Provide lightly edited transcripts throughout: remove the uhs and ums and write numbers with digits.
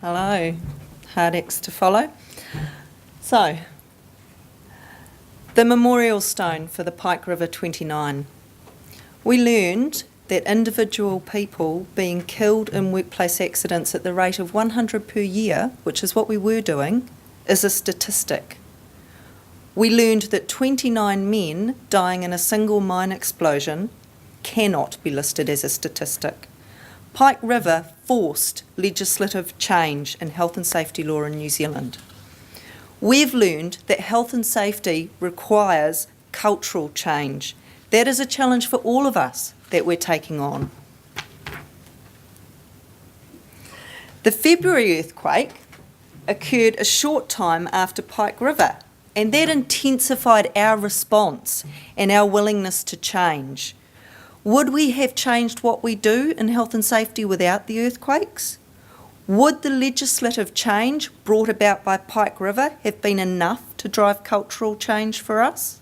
Hello, hard acts to follow. So, the memorial stone for the Pike River 29. We learned that individual people being killed in workplace accidents at the rate of 100 per year, which is what we were doing, is a statistic. We learned that 29 men dying in a single mine explosion cannot be listed as a statistic. Pike River forced legislative change in health and safety law in New Zealand. We've learned that health and safety requires cultural change. That is a challenge for all of us that we're taking on. The February earthquake occurred a short time after Pike River, and that intensified our response and our willingness to change. Would we have changed what we do in health and safety without the earthquakes? Would the legislative change brought about by Pike River have been enough to drive cultural change for us?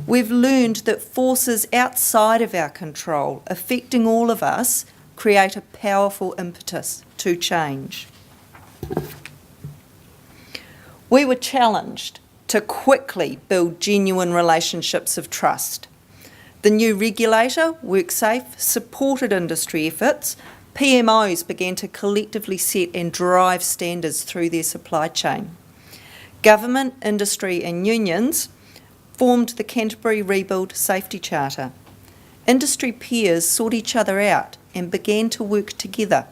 We've learned that forces outside of our control, affecting all of us, create a powerful impetus to change. We were challenged to quickly build genuine relationships of trust. The new regulator, WorkSafe, supported industry efforts. PMOs began to collectively set and drive standards through their supply chain. Government, industry and unions formed the Canterbury Rebuild Safety Charter. Industry peers sought each other out and began to work together.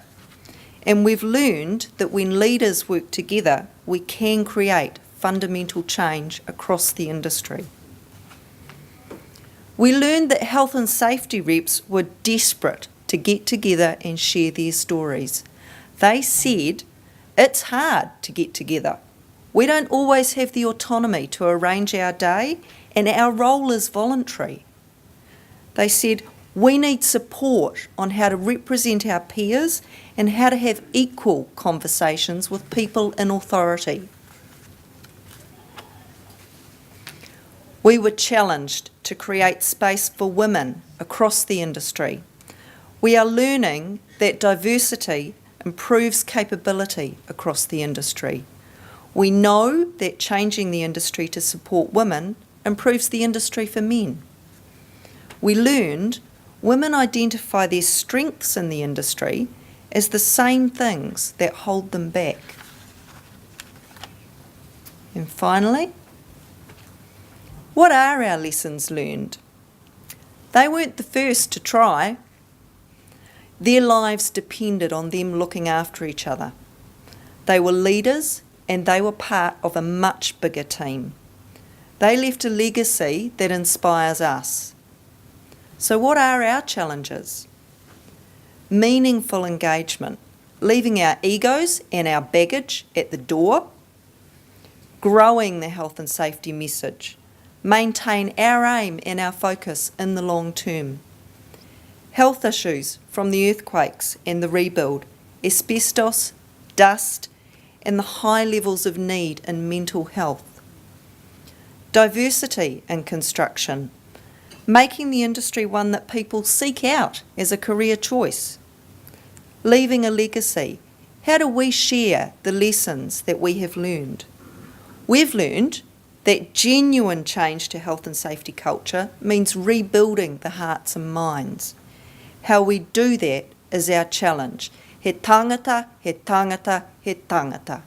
And we've learned that when leaders work together, we can create fundamental change across the industry. We learned that health and safety reps were desperate to get together and share their stories. They said, it's hard to get together. We don't always have the autonomy to arrange our day, and our role is voluntary. They said, we need support on how to represent our peers and how to have equal conversations with people in authority. We were challenged to create space for women across the industry. We are learning that diversity improves capability across the industry. We know that changing the industry to support women improves the industry for men. We learned women identify their strengths in the industry as the same things that hold them back. And finally, what are our lessons learned? They weren't the first to try. Their lives depended on them looking after each other. They were leaders and they were part of a much bigger team. They left a legacy that inspires us. So what are our challenges? Meaningful engagement, leaving our egos and our baggage at the door, growing the health and safety message, maintain our aim and our focus in the long term. Health issues from the earthquakes and the rebuild, asbestos, dust, and the high levels of need in mental health. Diversity in construction, making the industry one that people seek out as a career choice. Leaving a legacy, how do we share the lessons that we have learned? We've learned that genuine change to health and safety culture means rebuilding the hearts and minds. How we do that is our challenge. He tangata, he tangata, he tangata.